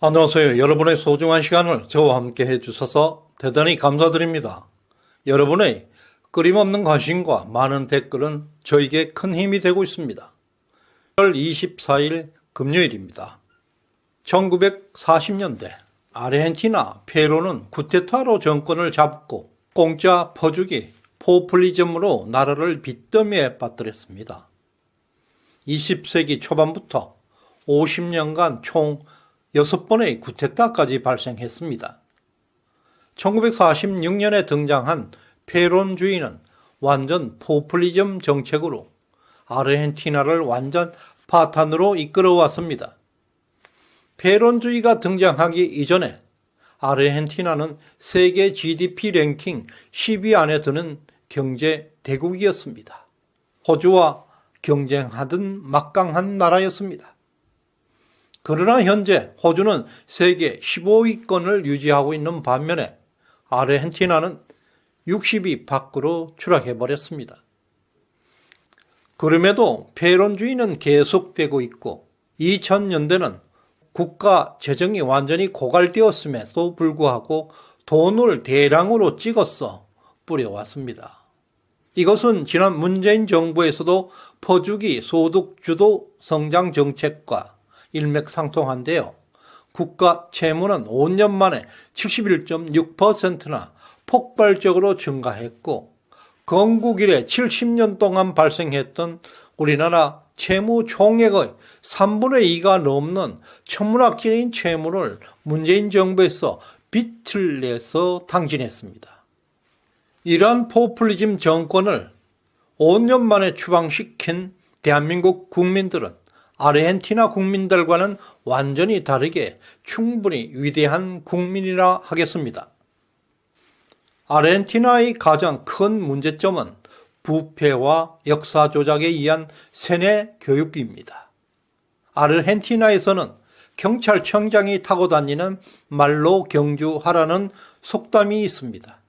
안녕하세요. 여러분의 소중한 시간을 저와 함께 해주셔서 대단히 감사드립니다. 여러분의 끊임없는 관심과 많은 댓글은 저에게 큰 힘이 되고 있습니다. 1월 24일 금요일입니다. 1940년대 아르헨티나 페루는 쿠데타로 정권을 잡고 공짜 퍼주기 포퓰리즘으로 나라를 빚더미에 빠뜨렸습니다. 20세기 초반부터 50년간 총 6번의 쿠데타까지 발생했습니다. 1946년에 등장한 페론주의는 완전 포퓰리즘 정책으로 아르헨티나를 완전 파탄으로 이끌어왔습니다. 페론주의가 등장하기 이전에 아르헨티나는 세계 GDP 랭킹 10위 안에 드는 경제 대국이었습니다. 호주와 경쟁하던 막강한 나라였습니다. 그러나 현재 호주는 세계 15위권을 유지하고 있는 반면에 아르헨티나는 60위 밖으로 추락해버렸습니다. 그럼에도 페론주의는 계속되고 있고 2000년대는 국가 재정이 완전히 고갈되었음에도 불구하고 돈을 대량으로 찍어서 뿌려왔습니다. 이것은 지난 문재인 정부에서도 퍼주기 소득주도 성장 정책과 일맥상통한데요. 국가 채무는 5년 만에 71.6%나 폭발적으로 증가했고 건국 이래 70년 동안 발생했던 우리나라 채무 총액의 3분의 2가 넘는 천문학적인 채무를 문재인 정부에서 빚을 내서 탕진했습니다. 이러한 포퓰리즘 정권을 5년 만에 추방시킨 대한민국 국민들은 아르헨티나 국민들과는 완전히 다르게 충분히 위대한 국민이라 하겠습니다. 아르헨티나의 가장 큰 문제점은 부패와 역사 조작에 의한 세뇌 교육입니다. 아르헨티나에서는 경찰청장이 타고 다니는 말로 경주하라는 속담이 있습니다.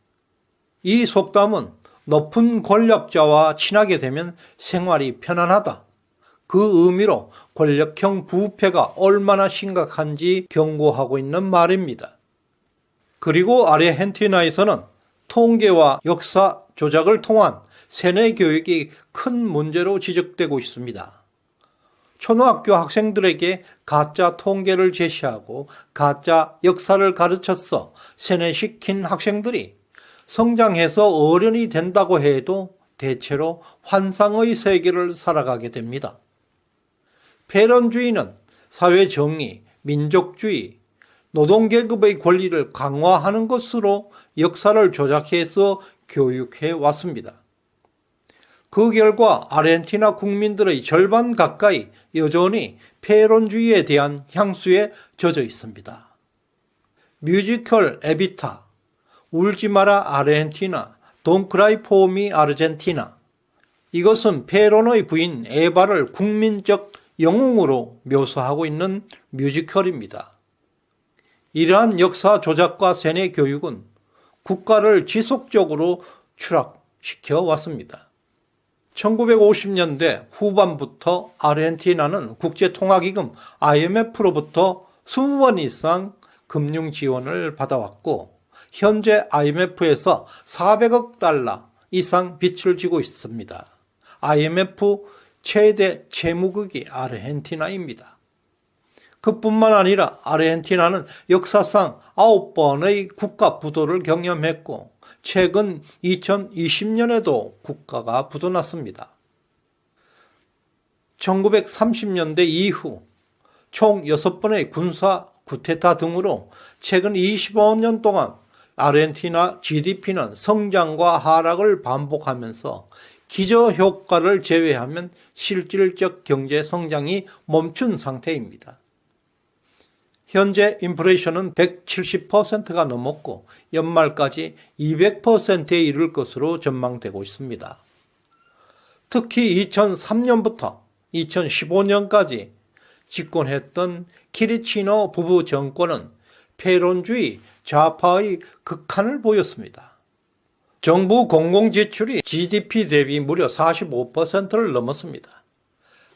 이 속담은 높은 권력자와 친하게 되면 생활이 편안하다. 그 의미로 권력형 부패가 얼마나 심각한지 경고하고 있는 말입니다. 그리고 아르헨티나에서는 통계와 역사 조작을 통한 세뇌 교육이 큰 문제로 지적되고 있습니다. 초등학교 학생들에게 가짜 통계를 제시하고 가짜 역사를 가르쳐서 세뇌시킨 학생들이 성장해서 어른이 된다고 해도 대체로 환상의 세계를 살아가게 됩니다. 페론주의는 사회정의, 민족주의, 노동계급의 권리를 강화하는 것으로 역사를 조작해서 교육해 왔습니다. 그 결과 아르헨티나 국민들의 절반 가까이 여전히 페론주의에 대한 향수에 젖어 있습니다. 뮤지컬 에비타, 울지 마라 아르헨티나, Don't cry for me 아르헨티나. 이것은 페론의 부인 에바를 국민적 영웅으로 묘사하고 있는 뮤지컬입니다. 이러한 역사 조작과 세뇌 교육은 국가를 지속적으로 추락시켜 왔습니다. 1950년대 후반부터 아르헨티나는 국제통화기금 IMF로부터 20번 이상 금융 지원을 받아왔고 현재 IMF에서 400억 달러 이상 빚을 지고 있습니다. IMF 최대 채무국이 아르헨티나입니다. 그뿐만 아니라 아르헨티나는 역사상 9번의 국가 부도를 경험했고 최근 2020년에도 국가가 부도났습니다. 1930년대 이후 총 6번의 군사 쿠데타 등으로 최근 25년 동안 아르헨티나 GDP는 성장과 하락을 반복하면서 기저효과를 제외하면 실질적 경제 성장이 멈춘 상태입니다. 현재 인플레이션은 170%가 넘었고 연말까지 200%에 이를 것으로 전망되고 있습니다. 특히 2003년부터 2015년까지 집권했던 키리치노 부부 정권은 페론주의 좌파의 극한을 보였습니다. 정부 공공지출이 GDP 대비 무려 45%를 넘었습니다.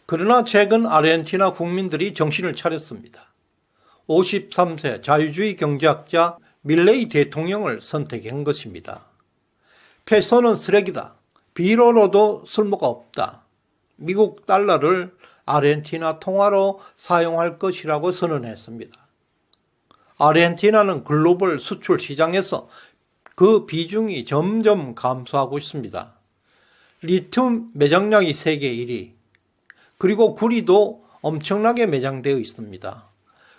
그러나 최근 아르헨티나 국민들이 정신을 차렸습니다. 53세 자유주의 경제학자 밀레이 대통령을 선택한 것입니다. 페소는 쓰레기다. 비로로도 쓸모가 없다. 미국 달러를 아르헨티나 통화로 사용할 것이라고 선언했습니다. 아르헨티나는 글로벌 수출 시장에서 그 비중이 점점 감소하고 있습니다. 리튬 매장량이 세계 1위, 그리고 구리도 엄청나게 매장되어 있습니다.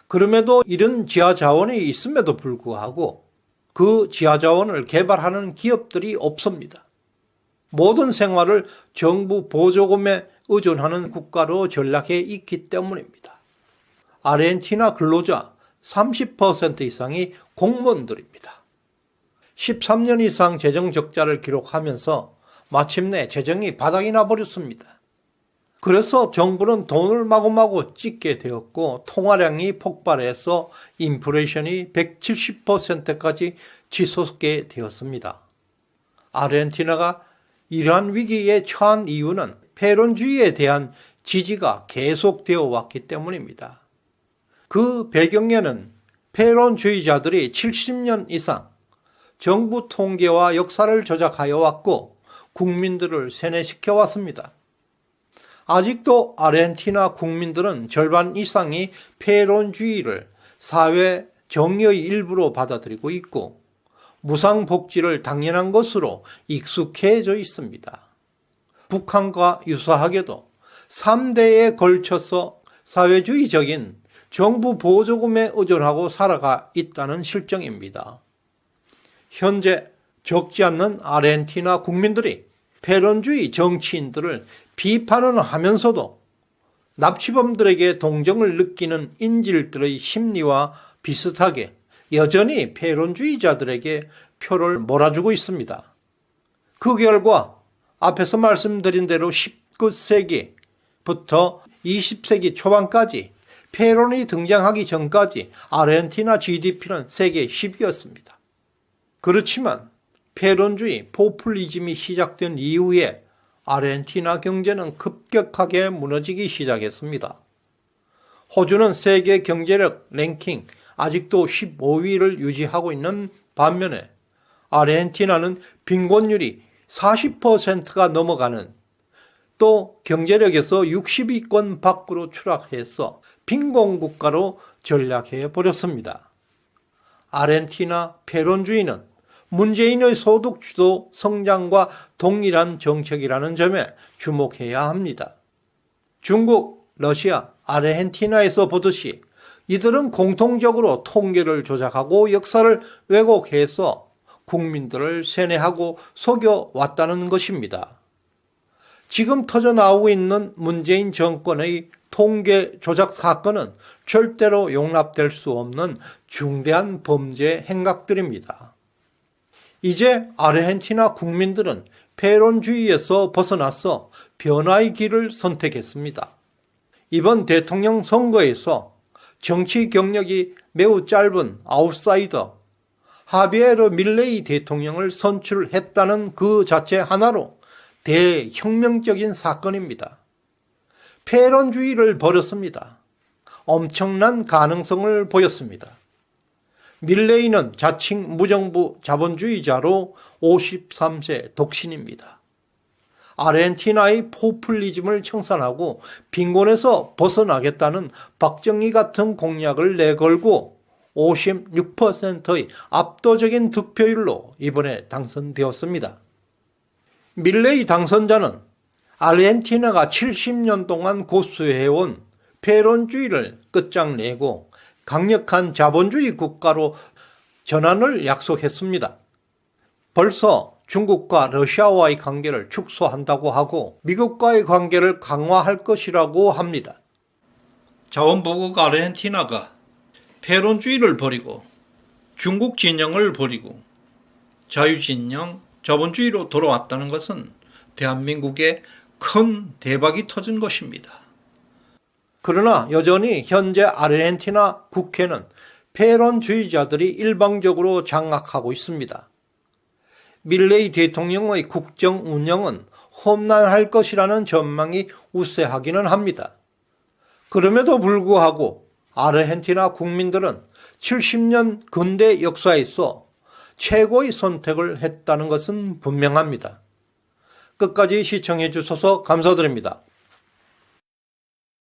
그럼에도 이런 지하자원이 있음에도 불구하고 그 지하자원을 개발하는 기업들이 없습니다. 모든 생활을 정부 보조금에 의존하는 국가로 전락해 있기 때문입니다. 아르헨티나 근로자 30% 이상이 공무원들입니다. 13년 이상 재정 적자를 기록하면서 마침내 재정이 바닥이 나버렸습니다. 그래서 정부는 돈을 마구마구 찍게 되었고 통화량이 폭발해서 인플레이션이 170%까지 치솟게 되었습니다. 아르헨티나가 이러한 위기에 처한 이유는 패론주의에 대한 지지가 계속되어 왔기 때문입니다. 그 배경에는 패론주의자들이 70년 이상 정부 통계와 역사를 조작하여 왔고 국민들을 세뇌시켜 왔습니다. 아직도 아르헨티나 국민들은 절반 이상이 패론주의를 사회 정의의 일부로 받아들이고 있고 무상복지를 당연한 것으로 익숙해져 있습니다. 북한과 유사하게도 3대에 걸쳐서 사회주의적인 정부 보조금에 의존하고 살아가 있다는 실정입니다. 현재 적지 않는 아르헨티나 국민들이 패론주의 정치인들을 비판은 하면서도 납치범들에게 동정을 느끼는 인질들의 심리와 비슷하게 여전히 패론주의자들에게 표를 몰아주고 있습니다. 그 결과 앞에서 말씀드린 대로 19세기부터 20세기 초반까지 패론이 등장하기 전까지 아르헨티나 GDP는 세계 10위였습니다. 그렇지만 패론주의, 포퓰리즘이 시작된 이후에 아르헨티나 경제는 급격하게 무너지기 시작했습니다. 호주는 세계 경제력 랭킹 아직도 15위를 유지하고 있는 반면에 아르헨티나는 빈곤율이 40%가 넘어가는, 또 경제력에서 60위권 밖으로 추락해서 빈곤 국가로 전락해 버렸습니다. 아르헨티나 패론주의는 문재인의 소득주도 성장과 동일한 정책이라는 점에 주목해야 합니다. 중국, 러시아, 아르헨티나에서 보듯이 이들은 공통적으로 통계를 조작하고 역사를 왜곡해서 국민들을 세뇌하고 속여왔다는 것입니다. 지금 터져나오고 있는 문재인 정권의 통계 조작 사건은 절대로 용납될 수 없는 중대한 범죄 행각들입니다. 이제 아르헨티나 국민들은 패론주의에서 벗어나서 변화의 길을 선택했습니다. 이번 대통령 선거에서 정치 경력이 매우 짧은 아웃사이더 하비에르 밀레이 대통령을 선출했다는 그 자체 하나로 대혁명적인 사건입니다. 패론주의를 버렸습니다. 엄청난 가능성을 보였습니다. 밀레이는 자칭 무정부 자본주의자로 53세 독신입니다. 아르헨티나의 포퓰리즘을 청산하고 빈곤에서 벗어나겠다는 박정희 같은 공약을 내걸고 56%의 압도적인 득표율로 이번에 당선되었습니다. 밀레이 당선자는 아르헨티나가 70년 동안 고수해온 패론주의를 끝장내고 강력한 자본주의 국가로 전환을 약속했습니다. 벌써 중국과 러시아와의 관계를 축소한다고 하고 미국과의 관계를 강화할 것이라고 합니다. 자원보국 아르헨티나가 패론주의를 버리고 중국 진영을 버리고 자유진영, 자본주의로 돌아왔다는 것은 대한민국에 큰 대박이 터진 것입니다. 그러나 여전히 현재 아르헨티나 국회는 패론주의자들이 일방적으로 장악하고 있습니다. 밀레이 대통령의 국정 운영은 험난할 것이라는 전망이 우세하기는 합니다. 그럼에도 불구하고 아르헨티나 국민들은 70년 근대 역사에 있어 최고의 선택을 했다는 것은 분명합니다. 끝까지 시청해 주셔서 감사드립니다.